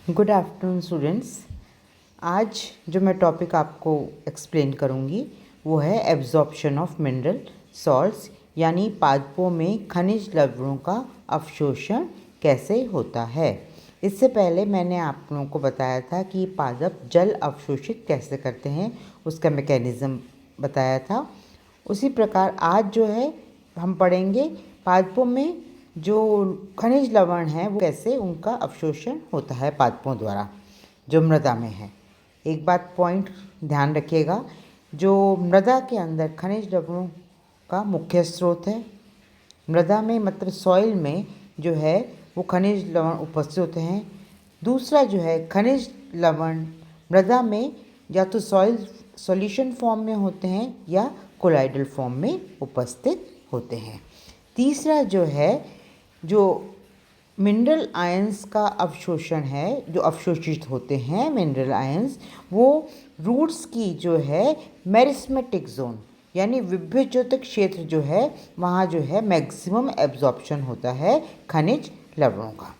Good afternoon students. आज जो मैं टॉपिक आपको एक्सप्लेन करूंगी वो है एब्जॉर्प्शन ऑफ मिनरल सॉल्ट्स, यानी पादपों में खनिज लवणों का अवशोषण कैसे होता है। इससे पहले मैंने आप लोगों को बताया था कि पादप जल अवशोषित कैसे करते हैं, उसका मैकेनिज़्म बताया था। उसी प्रकार आज जो है हम पढ़ेंगे पादपों में जो खनिज लवण हैं वो कैसे उनका अवशोषण होता है पादपों द्वारा जो मृदा में है। एक बात पॉइंट ध्यान रखिएगा, जो मृदा के अंदर खनिज लवणों का मुख्य स्रोत है। मृदा में मतलब सॉइल में जो है वो खनिज लवण उपस्थित होते हैं। दूसरा जो है खनिज लवण मृदा में या तो सॉइल सॉल्यूशन फॉर्म में होते हैं या कोलाइडल फॉर्म में उपस्थित होते हैं। तीसरा जो है जो मिनरल आयंस का अवशोषण है, जो अवशोषित होते हैं मिनरल आयंस, वो रूट्स की जो है मेरिस्मेटिक जोन यानी विभ्यज्योतिक क्षेत्र जो है वहाँ जो है मैक्सिमम एब्जॉर्प्शन होता है खनिज लवणों का।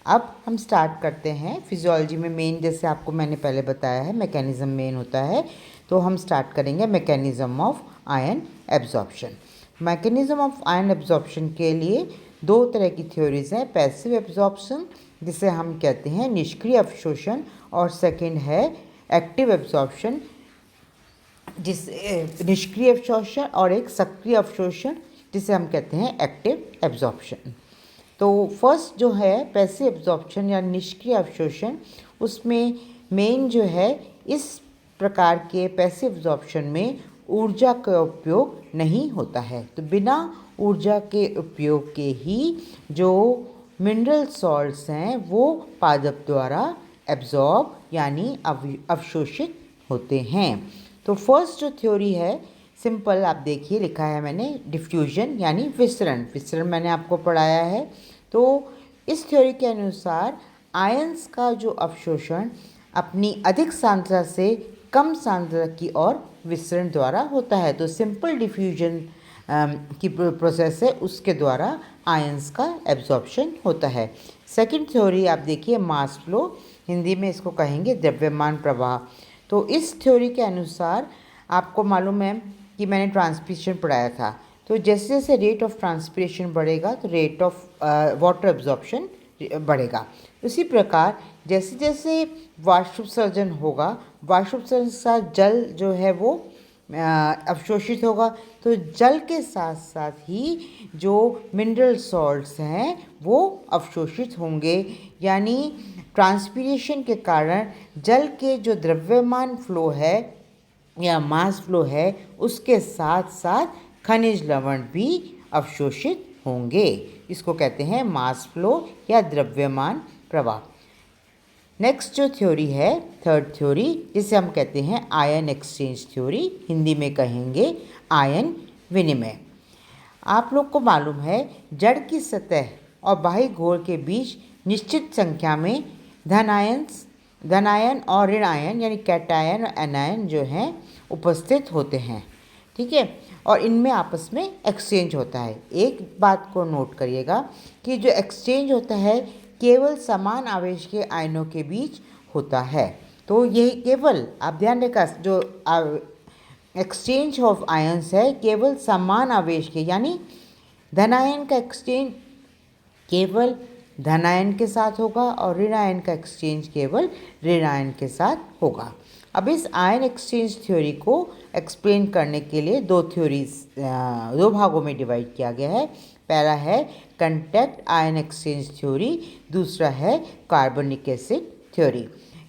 अब हम स्टार्ट करते हैं फिजियोलॉजी में। मेन जैसे आपको मैंने पहले बताया है मैकेनिज़्म मेन होता है, तो हम स्टार्ट करेंगे mechanism of ion absorption. Mechanism of ion absorption के लिए दो तरह की थ्योरीज हैं, पैसिव एब्जॉर्प्शन जिसे हम कहते हैं निष्क्रिय अवशोषण, और सेकंड है एक्टिव एब्जॉर्प्शन जिसे निष्क्रिय अवशोषण, और एक सक्रिय अवशोषण जिसे हम कहते हैं एक्टिव एब्जॉर्प्शन। तो फर्स्ट जो है पैसिव एब्जॉर्प्शन या निष्क्रिय अवशोषण, उसमें मेन जो है इस प्रकार के पैसिव एब्जॉर्प्शन में ऊर्जा का उपयोग नहीं होता है। तो बिना ऊर्जा के उपयोग के ही जो मिनरल सॉल्ट्स हैं वो पादप द्वारा एब्जॉर्ब यानी अवशोषित होते हैं। तो फर्स्ट जो थ्योरी है सिंपल, आप देखिए लिखा है मैंने डिफ्यूजन यानी विसरण। विसरण मैंने आपको पढ़ाया है। तो इस थ्योरी के अनुसार आयंस का जो अवशोषण अपनी अधिक सांद्रता से कम सांद्रता की ओर विसरण द्वारा होता है। तो सिंपल डिफ्यूजन की प्रोसेस है, उसके द्वारा आयंस का एब्जॉर्प्शन होता है। सेकंड थ्योरी आप देखिए मास फ्लो, हिंदी में इसको कहेंगे द्रव्यमान प्रवाह। तो इस थ्योरी के अनुसार आपको मालूम है कि मैंने ट्रांसपिरेशन पढ़ाया था, तो जैसे जैसे रेट ऑफ ट्रांसपिरेशन बढ़ेगा तो रेट ऑफ वाटर एब्जॉर्प्शन बढ़ेगा। उसी प्रकार जैसे जैसे वाष्पोत्सर्जन होगा, वाष्पोत्सर्जन के साथ जल जो है वो अवशोषित होगा, तो जल के साथ साथ ही जो मिनरल सॉल्ट्स हैं वो अवशोषित होंगे। यानी ट्रांसपिरेशन के कारण जल के जो द्रव्यमान फ्लो है या मास फ्लो है उसके साथ साथ खनिज लवण भी अवशोषित होंगे। इसको कहते हैं मास फ्लो या द्रव्यमान प्रवाह। नेक्स्ट जो थ्योरी है थर्ड थ्योरी, जिसे हम कहते हैं आयन एक्सचेंज थ्योरी, हिंदी में कहेंगे आयन विनिमय। आप लोग को मालूम है जड़ की सतह और बाह्य घोल के बीच निश्चित संख्या में धन आयन और ऋण आयन यानी कैटायन और एनायन जो हैं उपस्थित होते हैं। ठीक है, और इनमें आपस में एक्सचेंज होता है। एक बात को नोट करिएगा कि जो एक्सचेंज होता है केवल समान आवेश के आयनों के बीच होता है। तो यही केवल आप ध्यान रखा, जो एक्सचेंज ऑफ आयंस है केवल समान आवेश के, यानी धनायन का एक्सचेंज केवल धनायन के साथ होगा और ऋण आयन का एक्सचेंज केवल ऋण आयन के साथ होगा। अब इस आयन एक्सचेंज थ्योरी को एक्सप्लेन करने के लिए दो भागों में डिवाइड किया गया है। पहला है कंटैक्ट आयन एक्सचेंज थ्योरी, दूसरा है कार्बनिक acid theory.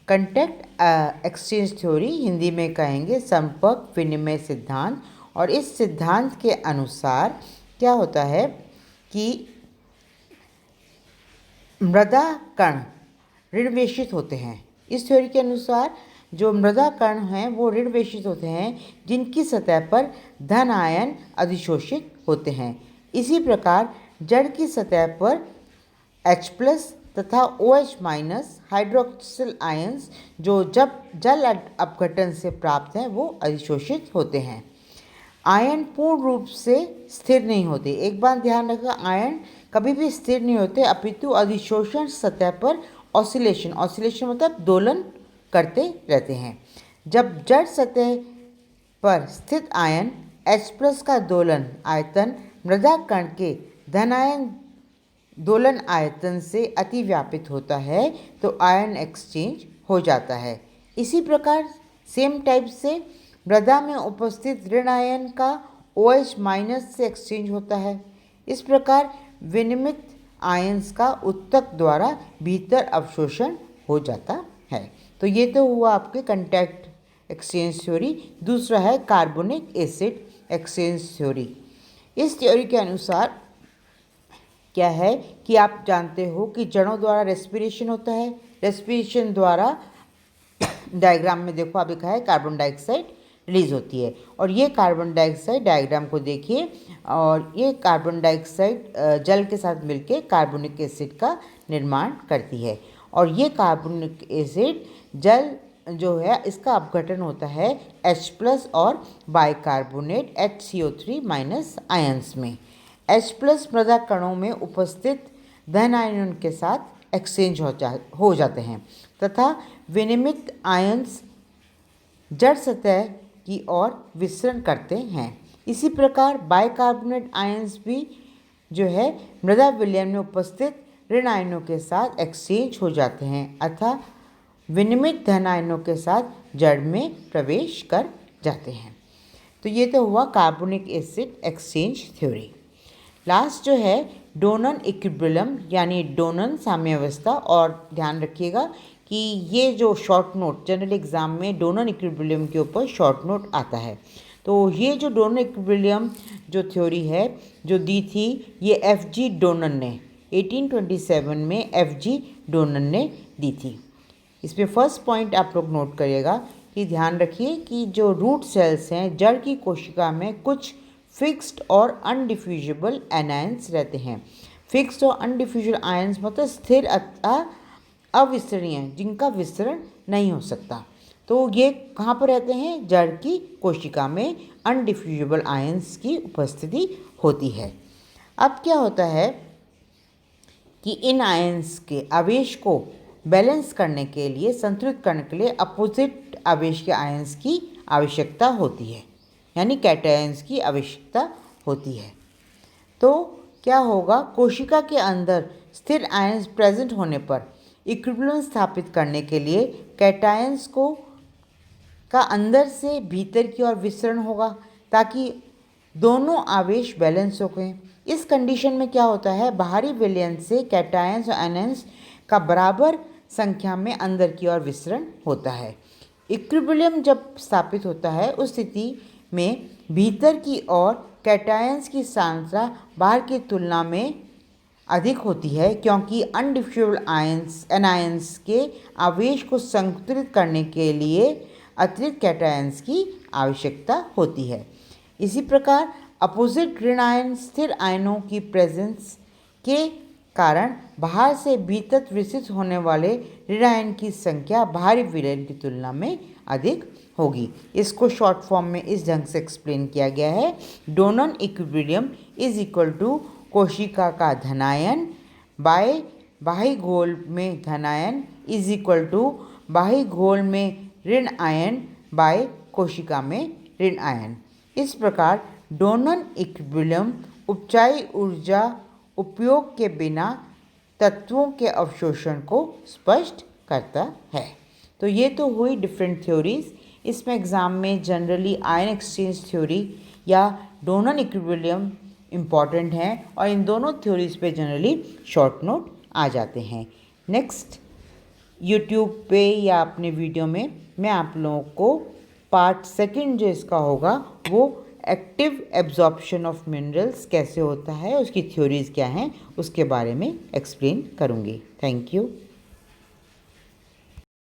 Contact exchange theory Hindi में कहेंगे संपर्क विनिमय सिद्धांत। और इस सिद्धांत के अनुसार क्या होता है कि मृदा कण ऋणवेशित होते हैं। इस थ्योरी के अनुसार जो मृदा कण हैं वो ऋणवेशित होते हैं जिनकी सतह पर धन आयन अधिशोषित होते हैं। इसी प्रकार जड़ की सतह पर H+ तथा OH- हाइड्रोक्सिल आयंस जो जब जल अपघटन से प्राप्त हैं वो अधिशोषित होते हैं। आयन पूर्ण रूप से स्थिर नहीं होते। एक बात ध्यान रखा, आयन कभी भी स्थिर नहीं होते, अपितु अधिशोषण सतह पर ऑसिलेशन, ऑसिलेशन मतलब दोलन करते रहते हैं। जब जड़ सतह पर स्थित आयन H+ का दोलन आयतन मृदा कण के धनायन दोलन आयतन से अतिव्यापित होता है तो आयन एक्सचेंज हो जाता है। इसी प्रकार सेम टाइप से मृदा में उपस्थित ऋण आयन का OH- से एक्सचेंज होता है। इस प्रकार विनिमित आयंस का उत्तक द्वारा भीतर अवशोषण हो जाता है। तो ये तो हुआ आपके कंटैक्ट एक्सचेंज थ्योरी। दूसरा है कार्बोनिक एसिड एक्सचेंज थ्योरी। इस थ्योरी के अनुसार क्या है कि आप जानते हो कि जड़ों द्वारा रेस्पिरेशन होता है। रेस्पिरेशन द्वारा डायग्राम में देखो आप लिखा है कार्बन डाइऑक्साइड रिलीज होती है, और ये कार्बन डाइऑक्साइड डायग्राम को देखिए, और ये कार्बन डाइऑक्साइड जल के साथ मिलकर कार्बोनिक एसिड का निर्माण करती है, और ये कार्बोनिक एसिड जल जो है इसका अपघटन होता है H+ और बाइकार्बोनेट HCO3- आयंस में। H+ मृदा कणों में उपस्थित धन आयनों के साथ एक्सचेंज हो जाते हैं तथा विनिमित आयंस जड़ सतह की ओर विसरण करते हैं। इसी प्रकार बाइकार्बोनेट आयंस भी जो है मृदा विलयन में उपस्थित ऋण आयनों के साथ एक्सचेंज हो जाते हैं अतः विनिमित धन आयनों के साथ जड़ में प्रवेश कर जाते हैं। तो ये तो हुआ carbonic acid exchange theory. Last जो है डोनन इक्विलिब्रियम यानी डोनन साम्यावस्था, और ध्यान रखिएगा कि ये जो शॉर्ट नोट जनरल एग्जाम में डोनन इक्विलिब्रियम के ऊपर शॉर्ट नोट आता है। तो ये जो डोनन इक्विलिब्रियम जो थ्योरी है जो दी थी ये FG डोनन ने 1827 में FG डोनन ने दी थी। इसमें फर्स्ट पॉइंट आप लोग नोट करिएगा कि ध्यान रखिए कि जो रूट सेल्स हैं जड़ की कोशिका में कुछ फिक्स्ड और अनडिफ्यूजिबल एनायंस रहते हैं। फिक्स्ड और अनडिफ्यूजिबल आयंस मतलब स्थिर अथवा अविसरणीय, जिनका विसरण नहीं हो सकता। तो ये कहाँ पर रहते हैं? जड़ की कोशिका में अनडिफ्यूजिबल आयंस की उपस्थिति होती है। अब क्या होता है कि इन आयंस के आवेश को बैलेंस करने के लिए, संतुलित करने के लिए अपोजिट आवेश के आयंस की आवश्यकता होती है, यानी कैटायंस की आवश्यकता होती है। तो क्या होगा, कोशिका के अंदर स्थिर आयंस प्रेजेंट होने पर इक्विलिब्रियम स्थापित करने के लिए कैटायंस का अंदर से भीतर की ओर विसरण होगा ताकि दोनों आवेश बैलेंस हो गए। इस कंडीशन में क्या होता है, बाहरी विलयन से कैटायंस और एनायंस का बराबर संख्या में अंदर की ओर विसरण होता है। इक्विलिब्रियम जब स्थापित होता है उस स्थिति में भीतर की ओर कैटायंस की सांद्रता बाहर की तुलना में अधिक होती है क्योंकि अनडिफ्यूजिबल एनायंस के आवेश को संतुलित करने के लिए अतिरिक्त कैटायंस की आवश्यकता होती है। इसी प्रकार अपोजिट ऋण आयन स्थिर आयनों की प्रेजेंस के कारण बाहर से भीतर विकसित होने वाले ऋण आयन की संख्या बाहरी विलयन की तुलना में अधिक होगी। इसको शॉर्ट फॉर्म में इस ढंग से एक्सप्लेन किया गया है, डोनन इक्विलिब्रियम इज इक्वल टू कोशिका का धनायन बाय बाह्य घोल में धनायन इज इक्वल टू बाह्य घोल में ऋण आयन बाय कोशिका में ऋण आयन। इस प्रकार डोनन इक्विलिब्रियम उपचायी ऊर्जा उपयोग के बिना तत्वों के अवशोषण को स्पष्ट करता है। तो ये तो हुई डिफरेंट थ्योरीज। इसमें एग्ज़ाम में जनरली आयन एक्सचेंज थ्योरी या डोनन इक्विलिब्रियम इम्पॉर्टेंट हैं और इन दोनों थ्योरीज पे जनरली शॉर्ट नोट आ जाते हैं। नेक्स्ट यूट्यूब पे या अपने वीडियो में मैं आप लोगों को पार्ट सेकंड जो इसका होगा वो एक्टिव एब्जॉर्प्शन ऑफ मिनरल्स कैसे होता है, उसकी थ्योरीज क्या हैं, उसके बारे में एक्सप्लेन करूँगी। Thank you.